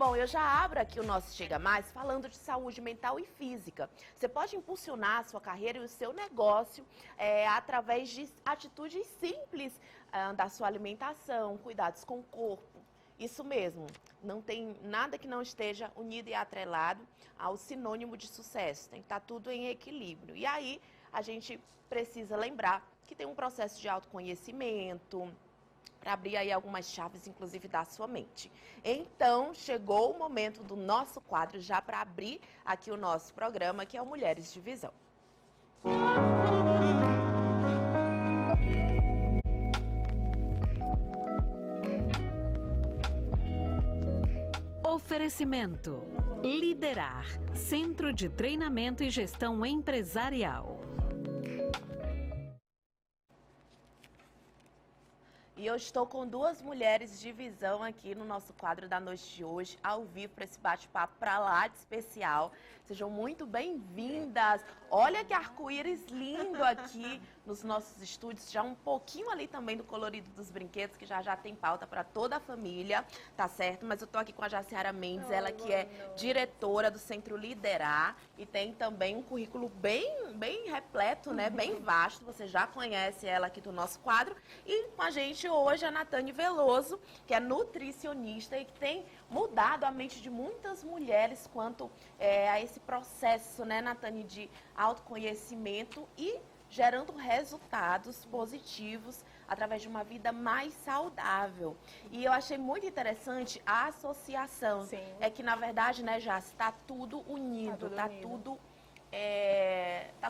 Bom, eu já abro aqui o nosso Chega Mais falando de saúde mental e física. Você pode impulsionar a sua carreira e o seu negócio através de atitudes simples da sua alimentação, cuidados com o corpo. Isso mesmo, não tem nada que não esteja unido e atrelado ao sinônimo de sucesso. Tem que estar tudo em equilíbrio. E aí, a gente precisa lembrar que tem um processo de autoconhecimento, para abrir aí algumas chaves, inclusive, da sua mente. Então, chegou o momento do nosso quadro, já para abrir aqui o nosso programa, que é o Mulheres de Visão. Oferecimento: Liderar, Centro de Treinamento e Gestão Empresarial. E eu estou com duas mulheres de visão aqui no nosso quadro da noite de hoje, ao vivo, para esse bate-papo para lá de especial. Sejam muito bem-vindas. Olha que arco-íris lindo aqui nos nossos estúdios, já um pouquinho ali também do colorido dos brinquedos, que já tem pauta para toda a família, tá certo? Mas eu tô aqui com a Jaciara Mendes, ela que é diretora do Centro Liderar e tem também um currículo bem repleto, né? Bem vasto. Você já conhece ela aqui do nosso quadro. E com a gente hoje a Natane Veloso, que é nutricionista e que tem mudado a mente de muitas mulheres quanto a esse processo, né, Natane, de autoconhecimento e gerando resultados positivos através de uma vida mais saudável. E eu achei muito interessante a associação. Sim. É que, na verdade, né, já está tudo unido, tá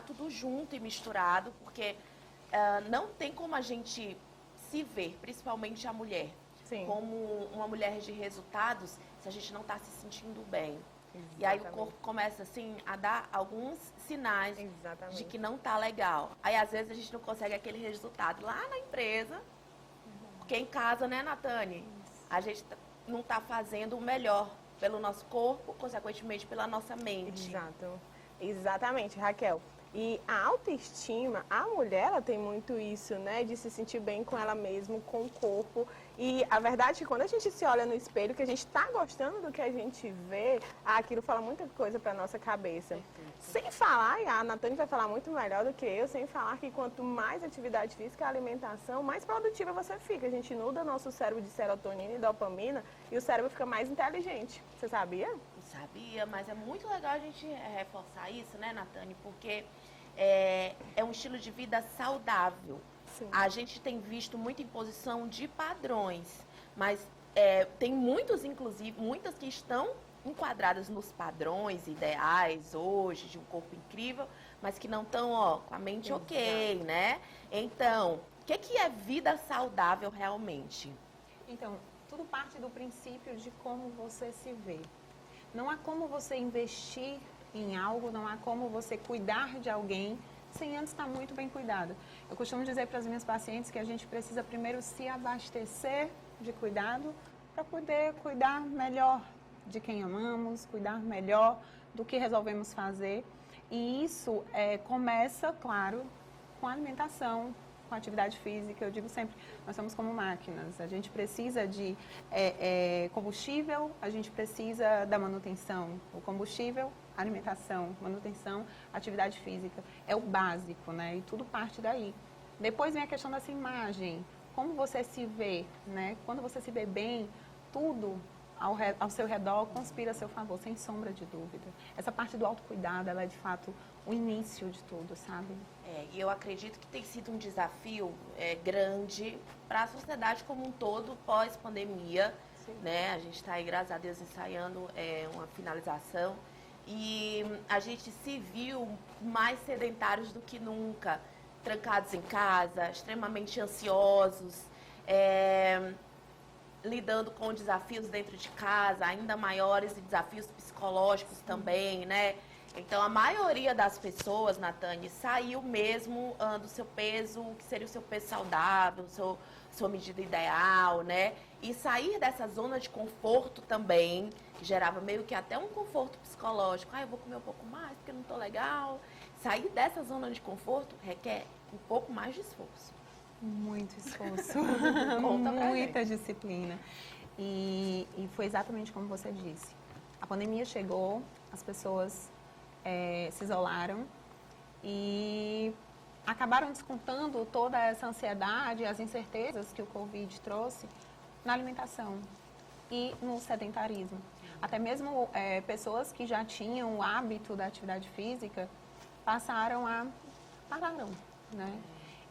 tudo junto e misturado, porque não tem como a gente se ver, principalmente a mulher, Sim. como uma mulher de resultados, se a gente não está se sentindo bem. Exatamente. E aí o corpo começa, assim, a dar alguns sinais de que não tá legal. Aí, às vezes, a gente não consegue aquele resultado lá na empresa, porque em casa, né, Natane? A gente não tá fazendo o melhor pelo nosso corpo, consequentemente, pela nossa mente. Exato. Exatamente, Raquel. E a autoestima, a mulher, ela tem muito isso, né? De se sentir bem com ela mesma, com o corpo. E a verdade é que quando a gente se olha no espelho, que a gente está gostando do que a gente vê, aquilo fala muita coisa para nossa cabeça. Sem falar, e a Natane vai falar muito melhor do que eu, sem falar que quanto mais atividade física e alimentação, mais produtiva você fica. A gente nuda nosso cérebro de serotonina e dopamina e o cérebro fica mais inteligente. Você sabia? Sabia, mas é muito legal a gente reforçar isso, né, Natane? Porque é um estilo de vida saudável. Sim. A gente tem visto muita imposição de padrões, mas tem muitas que estão enquadradas nos padrões ideais hoje, de um corpo incrível, mas que não estão, com a mente ok, né? Então, o que é vida saudável realmente? Então, tudo parte do princípio de como você se vê. Não há como você investir em algo, não há como você cuidar de alguém sem antes estar muito bem cuidado. Eu costumo dizer para as minhas pacientes que a gente precisa primeiro se abastecer de cuidado para poder cuidar melhor de quem amamos, cuidar melhor do que resolvemos fazer. E isso começa, claro, com a alimentação, com a atividade física. Eu digo sempre, nós somos como máquinas. A gente precisa de combustível, a gente precisa da manutenção. O combustível, alimentação, manutenção, atividade física. É o básico, né? E tudo parte daí. Depois vem a questão dessa imagem. Como você se vê, né? Quando você se vê bem, tudo ao seu redor conspira a seu favor, sem sombra de dúvida. Essa parte do autocuidado, ela é de fato o início de tudo, sabe? E eu acredito que tem sido um desafio grande para a sociedade como um todo pós-pandemia, né? A gente está aí, graças a Deus, ensaiando uma finalização e a gente se viu mais sedentários do que nunca, trancados em casa, extremamente ansiosos, lidando com desafios dentro de casa, ainda maiores e desafios psicológicos também, né? Então, a maioria das pessoas, Natane, saiu mesmo do seu peso, que seria o seu peso saudável, sua medida ideal, né? E sair dessa zona de conforto também, que gerava meio que até um conforto psicológico. Eu vou comer um pouco mais porque eu não tô legal. Sair dessa zona de conforto requer um pouco mais de esforço. Muito esforço, Conta pra muita disciplina. E foi exatamente como você disse. A pandemia chegou, as pessoas se isolaram e acabaram descontando toda essa ansiedade, as incertezas que o Covid trouxe na alimentação e no sedentarismo. Até mesmo pessoas que já tinham o hábito da atividade física pararam, né?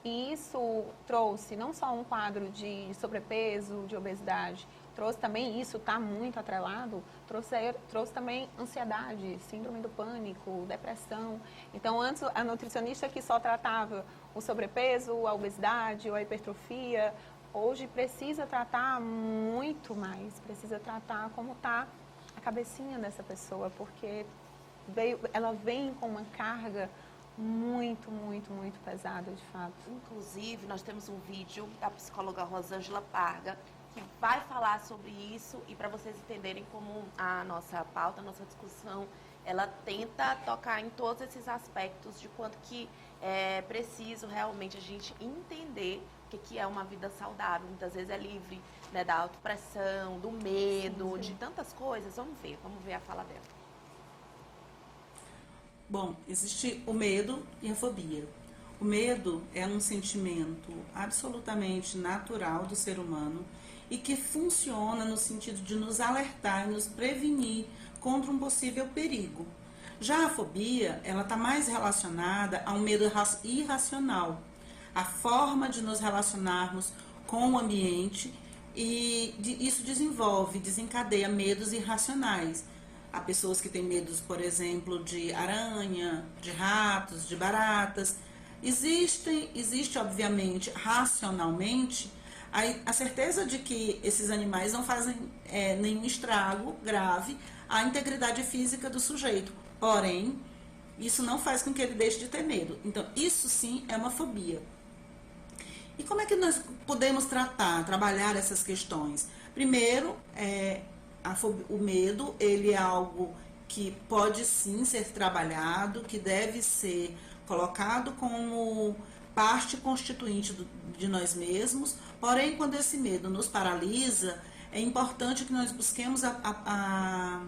E isso trouxe não só um quadro de sobrepeso, de obesidade, trouxe também, isso está muito atrelado, trouxe também ansiedade, síndrome do pânico, depressão. Então, antes, a nutricionista que só tratava o sobrepeso, a obesidade ou a hipertrofia, hoje precisa tratar muito mais, precisa tratar como está a cabecinha dessa pessoa, porque ela vem com uma carga muito, muito, muito pesada, de fato. Inclusive, nós temos um vídeo da psicóloga Rosângela Parga, que vai falar sobre isso, e para vocês entenderem como a nossa pauta, a nossa discussão, ela tenta tocar em todos esses aspectos de quanto que é preciso realmente a gente entender o que é uma vida saudável. Muitas vezes é livre, né, da autopressão, do medo, de tantas coisas. Vamos ver a fala dela. Bom, existe o medo e a fobia. O medo é um sentimento absolutamente natural do ser humano e que funciona no sentido de nos alertar e nos prevenir contra um possível perigo. Já a fobia, ela está mais relacionada a um medo irracional, a forma de nos relacionarmos com o ambiente, e isso desencadeia medos irracionais. Há pessoas que têm medos, por exemplo, de aranha, de ratos, de baratas. Existe, obviamente, racionalmente, a certeza de que esses animais não fazem nenhum estrago grave à integridade física do sujeito. Porém, isso não faz com que ele deixe de ter medo. Então, isso sim é uma fobia. E como é que nós podemos trabalhar essas questões? Primeiro, o medo, ele é algo que pode sim ser trabalhado, que deve ser colocado como parte constituinte de nós mesmos. Porém, quando esse medo nos paralisa, é importante que nós busquemos a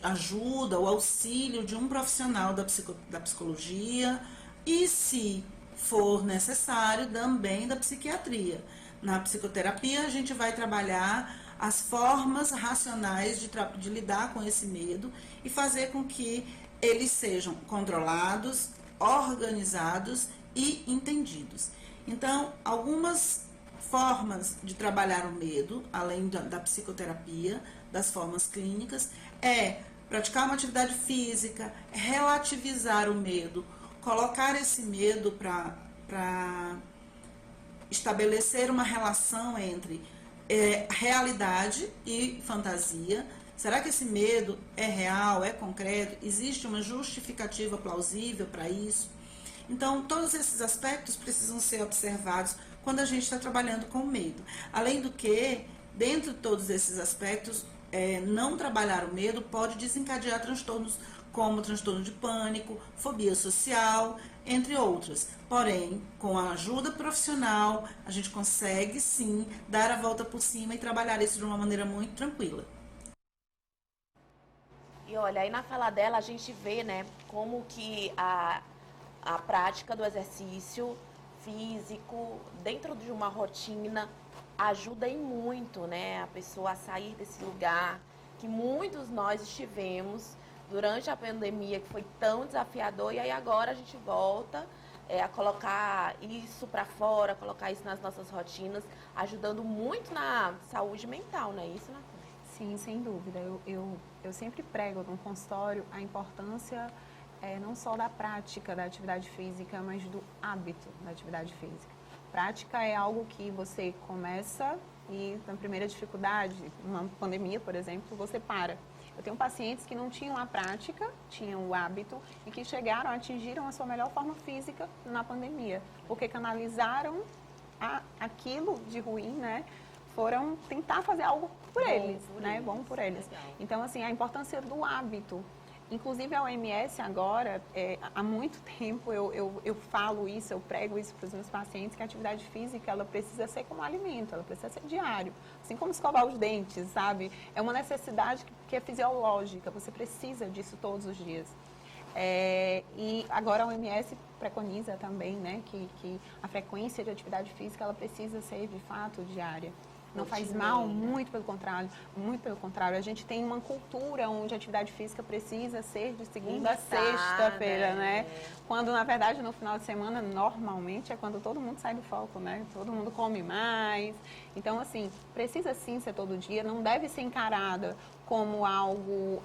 ajuda, o auxílio de um profissional da psicologia e, se for necessário, também da psiquiatria. Na psicoterapia, a gente vai trabalhar as formas racionais de lidar com esse medo e fazer com que eles sejam controlados, organizados e entendidos. Então, algumas formas de trabalhar o medo, além da psicoterapia, das formas clínicas, é praticar uma atividade física, relativizar o medo, colocar esse medo para estabelecer uma relação entre realidade e fantasia. Será que esse medo é real, é concreto? Existe uma justificativa plausível para isso? Então, todos esses aspectos precisam ser observados quando a gente está trabalhando com medo. Além do que, dentro de todos esses aspectos, não trabalhar o medo pode desencadear transtornos como transtorno de pânico, fobia social, entre outros. Porém, com a ajuda profissional, a gente consegue sim dar a volta por cima e trabalhar isso de uma maneira muito tranquila. E olha, aí na fala dela a gente vê, né, como que a prática do exercício físico dentro de uma rotina ajuda em muito, né, a pessoa a sair desse lugar que muitos nós estivemos durante a pandemia, que foi tão desafiador, e aí agora a gente volta a colocar isso para fora, colocar isso nas nossas rotinas, ajudando muito na saúde mental, não é isso, Natália? Sim, sem dúvida. Eu sempre prego no consultório a importância não só da prática da atividade física, mas do hábito da atividade física. Prática é algo que você começa e, na primeira dificuldade, uma pandemia, por exemplo, você para. Eu tenho pacientes que não tinham a prática, tinham o hábito e que atingiram a sua melhor forma física na pandemia, porque canalizaram aquilo de ruim, né? Foram tentar fazer algo por eles, né? Bom por eles. Legal. Então, assim, a importância do hábito. Inclusive a OMS agora, há muito tempo eu falo isso, eu prego isso para os meus pacientes, que a atividade física ela precisa ser como alimento, ela precisa ser diário. Assim como escovar os dentes, sabe? É uma necessidade que é fisiológica, você precisa disso todos os dias. E agora a OMS preconiza também, né, que a frequência de atividade física ela precisa ser de fato diária. Não faz mal, muito pelo contrário, muito pelo contrário. A gente tem uma cultura onde a atividade física precisa ser de segunda a sexta-feira, né? Quando, na verdade, no final de semana, normalmente, é quando todo mundo sai do foco, né? Todo mundo come mais. Então, assim, precisa sim ser todo dia, não deve ser encarada como algo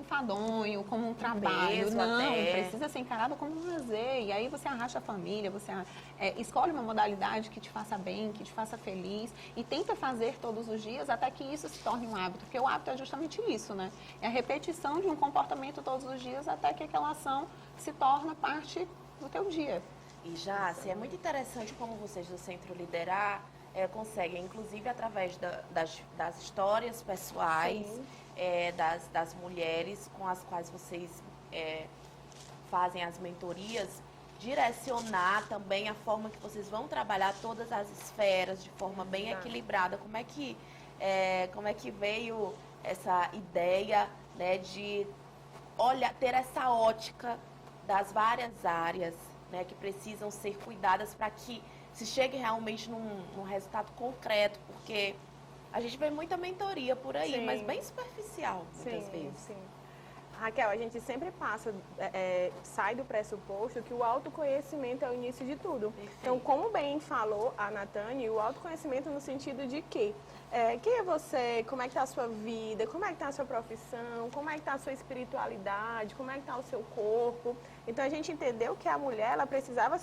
enfadonho, como um trabalho. Não, precisa ser encarado como um lazer. E aí você arrasta a família, você escolhe uma modalidade que te faça bem, que te faça feliz e tenta fazer todos os dias até que isso se torne um hábito. Porque o hábito é justamente isso, né? É a repetição de um comportamento todos os dias até que aquela ação se torna parte do teu dia. E Jaci, é muito interessante como vocês do Centro Liderar conseguem, inclusive através das histórias pessoais das mulheres com as quais vocês fazem as mentorias, direcionar também a forma que vocês vão trabalhar todas as esferas de forma bem equilibrada. Como é que veio essa ideia, né, de ter essa ótica das várias áreas, né, que precisam ser cuidadas para que se chegue realmente num resultado concreto, porque a gente vê muita mentoria por aí, mas bem superficial muitas vezes. Sim. Raquel, a gente sempre sai do pressuposto que o autoconhecimento é o início de tudo. Perfeito. Então, como bem falou a Natane, o autoconhecimento no sentido de que quem é você, como é que está a sua vida, como é que está a sua profissão, como é que está a sua espiritualidade, como é que está o seu corpo. Então, a gente entendeu que a mulher, ela precisava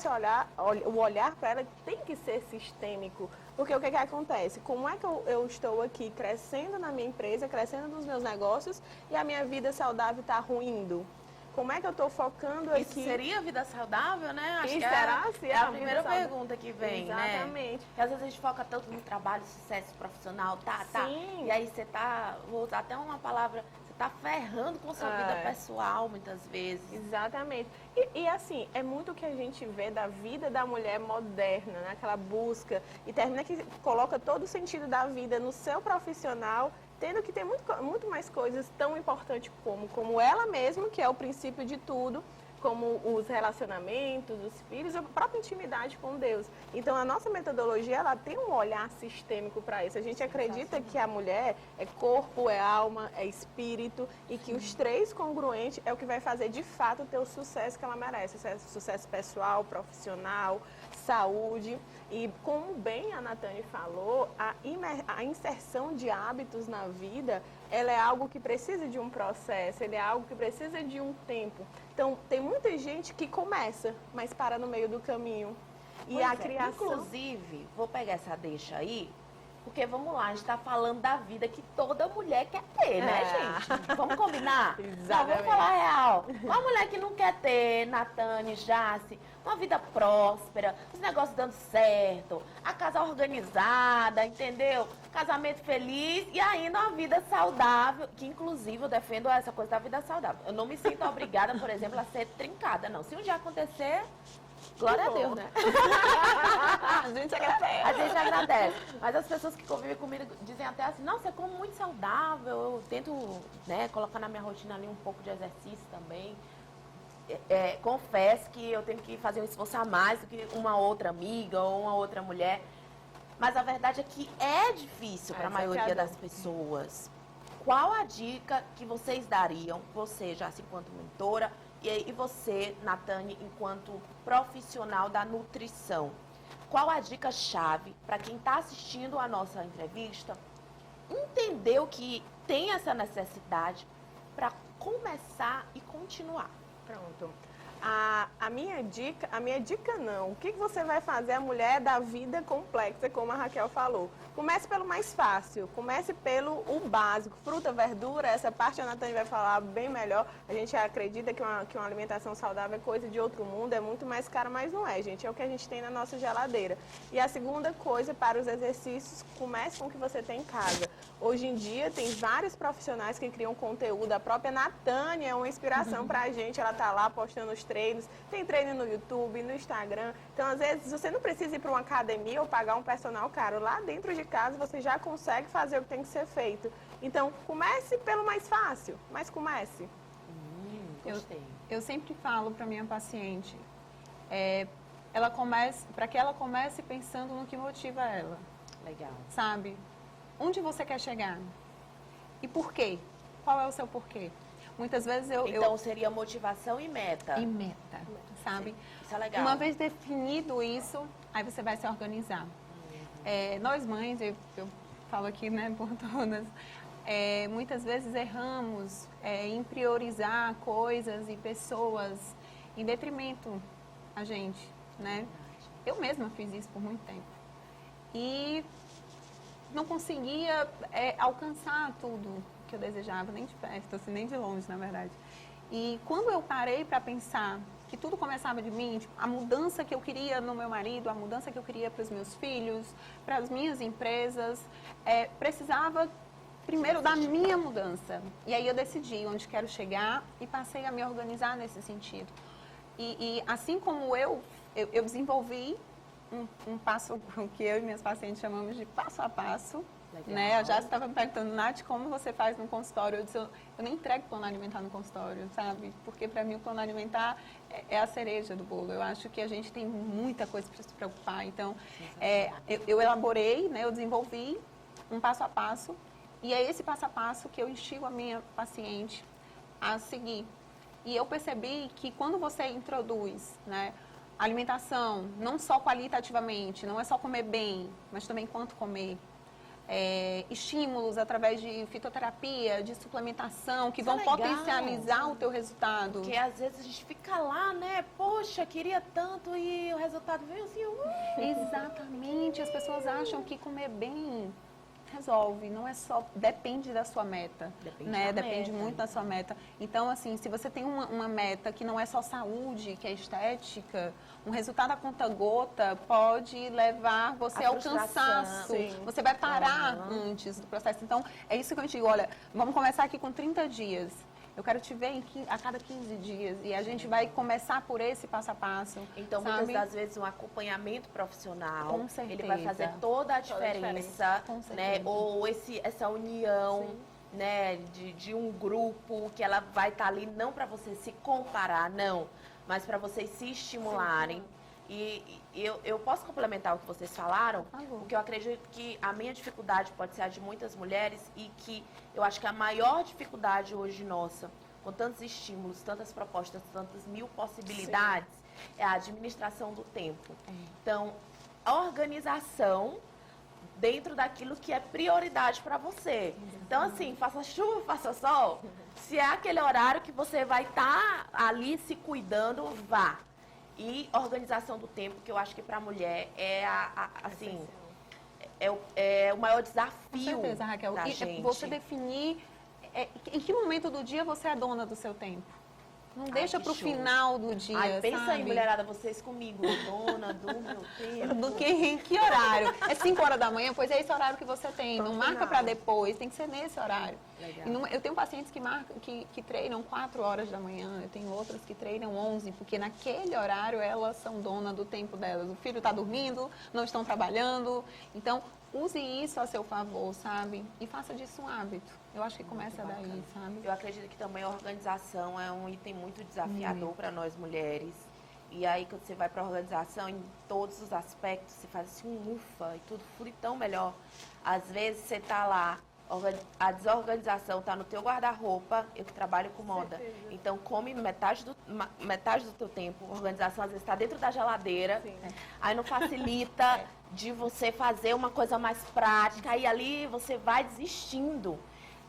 o olhar para ela tem que ser sistêmico. Porque o que acontece? Como é que eu estou aqui crescendo na minha empresa, crescendo nos meus negócios e a minha vida saudável está ruindo? Como é que eu estou focando aqui? Isso seria vida saudável, né? Acho que é a primeira pergunta que vem, né? Exatamente. Porque às vezes a gente foca tanto no trabalho, sucesso profissional, tá. Sim. E aí você vou usar até uma palavra, você tá ferrando com sua vida pessoal, muitas vezes. Exatamente. E assim, é muito o que a gente vê da vida da mulher moderna, né? Aquela busca, e termina que coloca todo o sentido da vida no seu profissional, tendo que ter muito mais coisas tão importantes como ela mesma, que é o princípio de tudo, como os relacionamentos, os filhos, a própria intimidade com Deus. Então, a nossa metodologia, ela tem um olhar sistêmico para isso. A gente acredita que a mulher é corpo, é alma, é espírito, e que os três congruentes é o que vai fazer, de fato, ter o sucesso que ela merece. Sucesso pessoal, profissional, saúde. E como bem a Natane falou, a inserção de hábitos na vida, ela é algo que precisa de um processo, ele é algo que precisa de um tempo. Então, tem muita gente que começa, mas para no meio do caminho. E a criação... Inclusive, vou pegar essa deixa aí, porque vamos lá, a gente está falando da vida que toda mulher quer ter, né, gente? Vamos combinar? Exatamente. Não, vamos falar a real. Uma mulher que não quer ter, Natane, Jaci, uma vida próspera, os negócios dando certo, a casa organizada, entendeu? Casamento feliz e ainda uma vida saudável, que inclusive eu defendo essa coisa da vida saudável. Eu não me sinto obrigada, por exemplo, a ser trincada, não. Se um dia acontecer... Glória a Deus, né? A gente agradece. A gente agradece. Mas as pessoas que convivem comigo dizem até assim, não, você come muito saudável, eu tento, né, colocar na minha rotina ali um pouco de exercício também. Confesso que eu tenho que fazer um esforço a mais do que uma outra amiga ou uma outra mulher. Mas a verdade é que é difícil para a maioria das pessoas. Qual a dica que vocês dariam, você já enquanto mentora, e você, Natane, enquanto profissional da nutrição? Qual a dica-chave para quem está assistindo a nossa entrevista entender o que tem essa necessidade para começar e continuar? Pronto. A minha dica não. O que você vai fazer a mulher da vida complexa, como a Raquel falou? Comece pelo mais fácil, comece pelo o básico. Fruta, verdura, essa parte a Natane vai falar bem melhor. A gente acredita que uma alimentação saudável é coisa de outro mundo, é muito mais cara, mas não é, gente. É o que a gente tem na nossa geladeira. E a segunda coisa, para os exercícios, comece com o que você tem em casa. Hoje em dia, tem vários profissionais que criam conteúdo. A própria Natane é uma inspiração para a gente. Ela tá lá postando os treinos. Tem treino no YouTube, no Instagram. Então, às vezes, você não precisa ir para uma academia ou pagar um personal caro. Lá dentro de casa, você já consegue fazer o que tem que ser feito. Então, comece pelo mais fácil, mas comece. Gostei. Eu sempre falo para minha paciente, para que ela comece pensando no que motiva ela, Legal. sabe? Onde você quer chegar? E por quê? Qual é o seu porquê? Muitas vezes Então, seria motivação e meta. E meta, sabe? Isso é legal. Uma vez definido isso, aí você vai se organizar. Nós mães, eu falo aqui, né, por todas, muitas vezes erramos em priorizar coisas e pessoas em detrimento a gente, né? Eu mesma fiz isso por muito tempo. E não conseguia alcançar tudo que eu desejava, nem de perto, assim, nem de longe, na verdade. E quando eu parei para pensar que tudo começava de mim, tipo, a mudança que eu queria no meu marido, a mudança que eu queria para os meus filhos, para as minhas empresas, precisava primeiro da minha mudança. E aí eu decidi onde quero chegar e passei a me organizar nesse sentido. E assim como eu desenvolvi um passo que eu e minhas pacientes chamamos de passo a passo. Né? Eu já estava me perguntando, Nath, como você faz no consultório? Eu disse, eu nem entrego plano alimentar no consultório, sabe? Porque para mim o plano alimentar é a cereja do bolo. Eu acho que a gente tem muita coisa para se preocupar. Então, eu elaborei, né? Eu desenvolvi um passo a passo. E é esse passo a passo que eu instigo a minha paciente a seguir. E eu percebi que quando você introduz, né, alimentação, não só qualitativamente, não é só comer bem, mas também quanto comer, estímulos através de fitoterapia, de suplementação, que vão potencializar o teu resultado. Porque às vezes a gente fica lá, né? Poxa, queria tanto e o resultado veio assim. Exatamente, as pessoas acham que comer bem resolve, não é só, depende da sua meta, depende muito da sua meta. Então, assim, se você tem uma meta que não é só saúde, que é estética, um resultado a conta-gota pode levar você ao cansaço. Você vai parar antes do processo. Então, é isso que eu digo, olha, vamos começar aqui com 30 dias. Eu quero te ver a cada 15 dias. E a gente vai começar por esse passo a passo. Então, sabe? muitas das vezes, um acompanhamento profissional, com certeza, ele vai fazer toda a diferença, né? Ou essa união, né? De um grupo que ela vai estar ali não para você se comparar, não, mas para vocês se estimularem. E eu posso complementar o que vocês falaram, porque eu acredito que a minha dificuldade pode ser a de muitas mulheres e que eu acho que a maior dificuldade hoje nossa, com tantos estímulos, tantas propostas, tantas mil possibilidades, é a administração do tempo. Então, a organização dentro daquilo que é prioridade para você. Então, assim, faça chuva, faça sol, se é aquele horário que você vai estar ali se cuidando, vá. E organização do tempo, que eu acho que para a mulher é o maior desafio. Com certeza, Raquel. Da E gente. você definir em que momento do dia você é dona do seu tempo. Não deixa para o final do dia, pensa aí, mulherada, vocês comigo, dona do meu tempo. Em que horário? É 5 horas da manhã? Pois é esse horário que você tem. Não marca para depois, tem que ser nesse horário. Eu tenho pacientes que treinam 4 horas da manhã, eu tenho outras que treinam 11, porque naquele horário elas são dona do tempo delas. O filho está dormindo, não estão trabalhando. Então, use isso a seu favor, sabe? E faça disso um hábito. Eu acho que começa daí, sabe? Eu acredito que também a organização é um item muito desafiador para nós mulheres. E aí, quando você vai para a organização, em todos os aspectos, você faz assim um ufa e tudo flui tão melhor. Às vezes, você está lá, a desorganização está no teu guarda-roupa, eu que trabalho com moda. Então, come metade do teu tempo. A organização, às vezes, está dentro da geladeira. Aí não facilita de você fazer uma coisa mais prática. Aí ali você vai desistindo.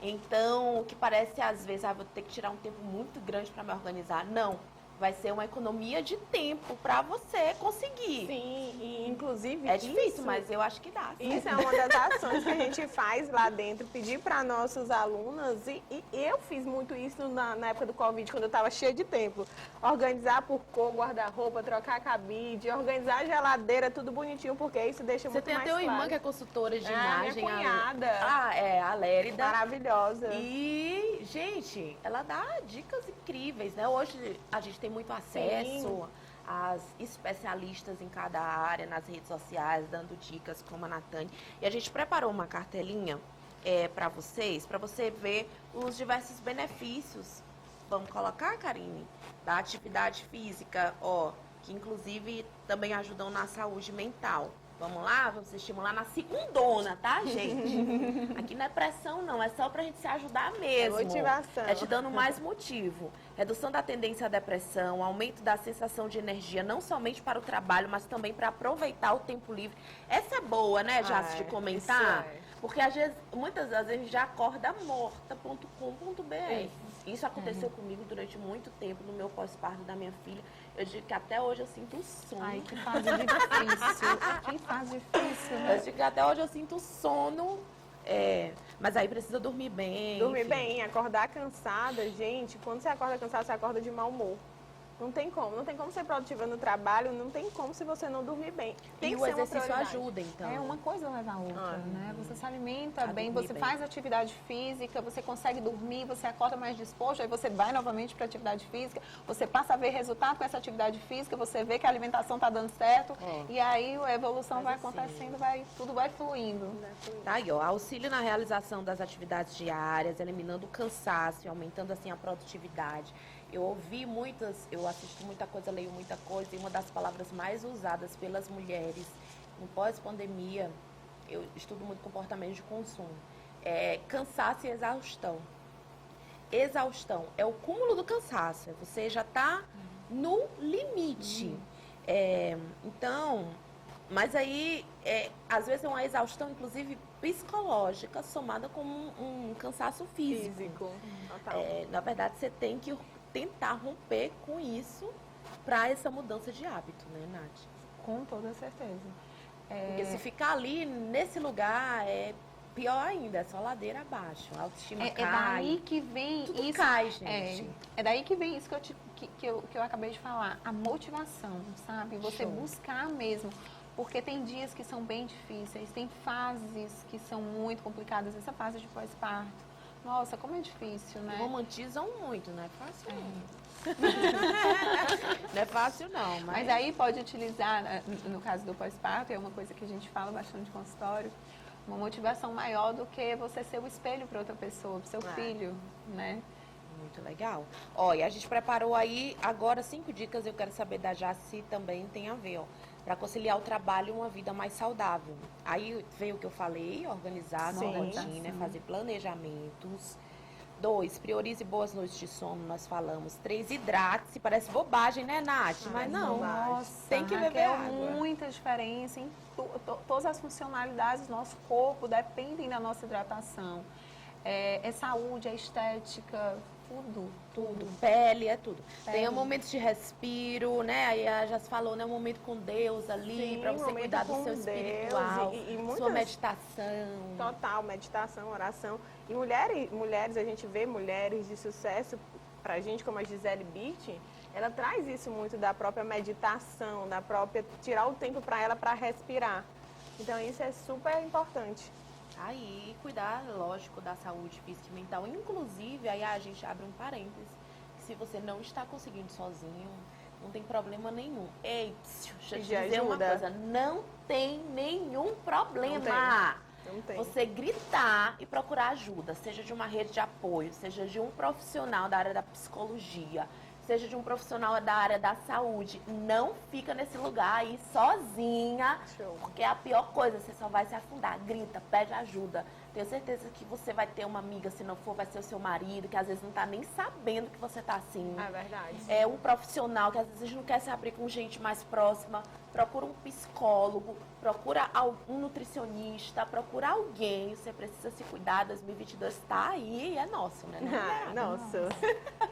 Então, o que parece às vezes, vou ter que tirar um tempo muito grande para me organizar. Não. vai ser uma economia de tempo para você conseguir. Sim, e inclusive É difícil, isso, mas eu acho que dá. isso é uma das ações que a gente faz lá dentro, pedir para nossos alunos, e eu fiz muito isso na época do Covid, quando eu estava cheia de tempo. Organizar por cor, guarda-roupa, trocar cabide, organizar a geladeira, tudo bonitinho, porque isso deixa Você muito tem mais até uma irmã claro. que é consultora de Minha imagem. cunhada. A Lérida. Maravilhosa. E, gente, ela dá dicas incríveis, né? Hoje a gente tem muito acesso às especialistas em cada área, nas redes sociais, dando dicas como a Natane. E a gente preparou uma cartelinha para você ver os diversos benefícios. Vamos colocar, Karine? Da atividade física, que inclusive também ajudam na saúde mental. Vamos lá? Vamos se estimular na segundona, tá, gente? Aqui não é pressão, não. É só pra gente se ajudar mesmo. É motivação. É te dando mais motivo. Redução da tendência à depressão, aumento da sensação de energia, não somente para o trabalho, mas também para aproveitar o tempo livre. Essa é boa, né, Jace, de comentar? isso é. Porque muitas vezes a gente já acorda morta.com.br. Isso aconteceu comigo durante muito tempo, no meu pós-parto da minha filha. Eu digo que até hoje eu sinto sono. Ai, que fase difícil. Que fase difícil, né? Eu digo que até hoje eu sinto sono. Mas aí precisa dormir bem. Dormir enfim. bem, acordar cansada, gente, quando você acorda cansada, você acorda de mau humor. Não tem como ser produtiva no trabalho, não tem como se você não dormir bem. Tem E que o ser uma exercício prioridade. ajuda, então. É, uma coisa leva a outra, né? Você se alimenta A bem, dormir você bem. faz atividade física, você consegue dormir, você acorda mais disposto, aí você vai novamente para atividade física, você passa a ver resultado com essa atividade física, você vê que a alimentação está dando certo, e aí a evolução vai assim. acontecendo, tudo vai fluindo. Tá aí, auxílio na realização das atividades diárias, eliminando o cansaço, aumentando assim a produtividade. Eu assisto muita coisa, leio muita coisa, e uma das palavras mais usadas pelas mulheres no pós-pandemia, eu estudo muito comportamento de consumo, é cansaço e exaustão. Exaustão é o cúmulo do cansaço, você já está no limite. Então, mas aí, às vezes é uma exaustão, inclusive psicológica, somada com um cansaço físico. Total. Na verdade, você tem que tentar romper com isso para essa mudança de hábito, né, Nath? Com toda certeza. Porque se ficar ali nesse lugar é pior ainda, é só ladeira abaixo, a autoestima É cai. daí que vem Tudo isso. cai, gente. É daí que vem isso que eu acabei de falar, a motivação, sabe? Você Show. buscar mesmo. Porque tem dias que são bem difíceis, tem fases que são muito complicadas, essa fase de pós-parto. Nossa, como é difícil, né? Romantizam muito, não é fácil não. Não é fácil não, Mas aí pode utilizar, no caso do pós-parto, é uma coisa que a gente fala bastante no consultório, uma motivação maior do que você ser o espelho para outra pessoa, para seu filho, né? Muito legal. E a gente preparou aí agora 5 dicas, eu quero saber da Jaci também tem a ver, para conciliar o trabalho e uma vida mais saudável. Aí veio o que eu falei, organizar sua rotina, fazer planejamentos. 2, priorize boas noites de sono, nós falamos. 3, hidrate-se. Parece bobagem, né, Nath? Mas não. Nossa, tem que beber Raquel, água. muita diferença em todas as funcionalidades do nosso corpo dependem da nossa hidratação. É saúde, é estética, tudo. Pele, é tudo. Tem momentos de respiro, né? Aí a já se falou, né? Um momento com Deus ali, para você momento cuidar do com seu Deus espiritual, e sua muitas- meditação. Total, meditação, oração. E mulheres, a gente vê mulheres de sucesso, pra gente, como a Gisele Bündchen, ela traz isso muito da própria meditação, da própria tirar o tempo para ela para respirar. Então isso é super importante. Aí, cuidar, lógico, da saúde física e mental. Inclusive, aí a gente abre um parênteses, que se você não está conseguindo sozinho, não tem problema nenhum. Ei, deixa eu te dizer uma coisa, não tem nenhum problema. Não tem. Você gritar e procurar ajuda, seja de uma rede de apoio, seja de um profissional da área da psicologia, seja de um profissional da área da saúde. Não fica nesse lugar aí sozinha, Show. porque é a pior coisa, você só vai se afundar. Grita, pede ajuda. Tenho certeza que você vai ter uma amiga, se não for, vai ser o seu marido, que às vezes não tá nem sabendo que você tá assim. É verdade. É um profissional que às vezes não quer se abrir com gente mais próxima. Procura um psicólogo, procura um nutricionista, procura alguém. Você precisa se cuidar. 2022 tá aí e é nosso, né? Não é nada. Nossa.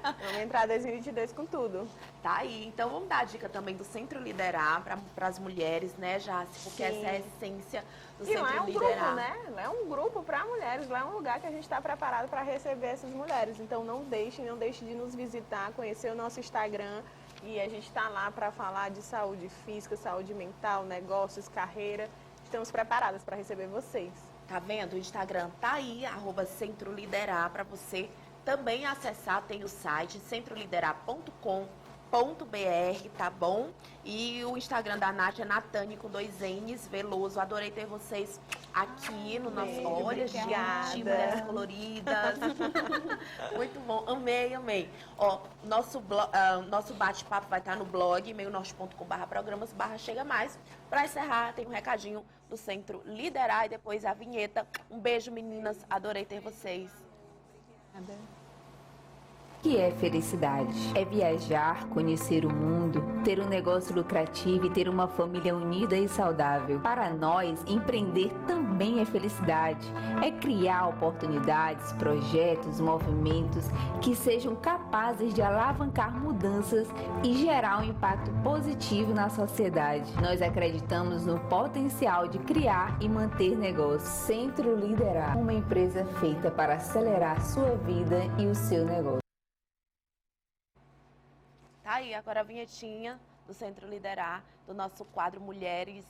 Vamos entrar 2022 com tudo. Tá aí, então vamos dar a dica também do Centro Liderar para as mulheres, né, Jace? Porque essa é a essência do E Centro lá é um Liderar. grupo, né? Lá é um grupo para mulheres, lá é um lugar que a gente está preparado para receber essas mulheres. Então não deixe de nos visitar, conhecer o nosso Instagram. E a gente está lá para falar de saúde física, saúde mental, negócios, carreira. Estamos preparadas para receber vocês. Tá vendo? O Instagram tá aí, @Centro Liderar, para você também acessar. Tem o site centroliderar.com.br, tá bom? E o Instagram da Nath é Natane com 2 N's, Veloso. Adorei ter vocês aqui no nosso... Beijo, Olha, obrigada. gente, mulheres coloridas. Muito bom, amei, amei. Ó, nosso bate-papo vai estar no blog, meionorte.com/programas/chega mais. Para encerrar, tem um recadinho do Centro Liderar e depois a vinheta. Um beijo, meninas. Adorei ter vocês. O que é felicidade? É viajar, conhecer o mundo, ter um negócio lucrativo e ter uma família unida e saudável. Para nós, empreender também é felicidade. É criar oportunidades, projetos, movimentos que sejam capazes de alavancar mudanças e gerar um impacto positivo na sociedade. Nós acreditamos no potencial de criar e manter negócios. Centro Liderar, uma empresa feita para acelerar sua vida e o seu negócio. Tá aí, agora a vinhetinha do Centro Liderar, do nosso quadro Mulheres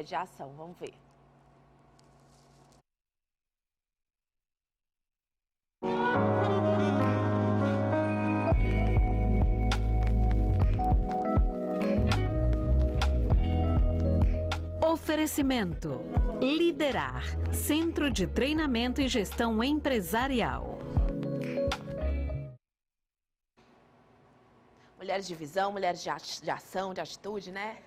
de Ação. Vamos ver. Oferecimento: Liderar, Centro de Treinamento e Gestão Empresarial. Mulheres de visão, mulheres de ação, de atitude, né?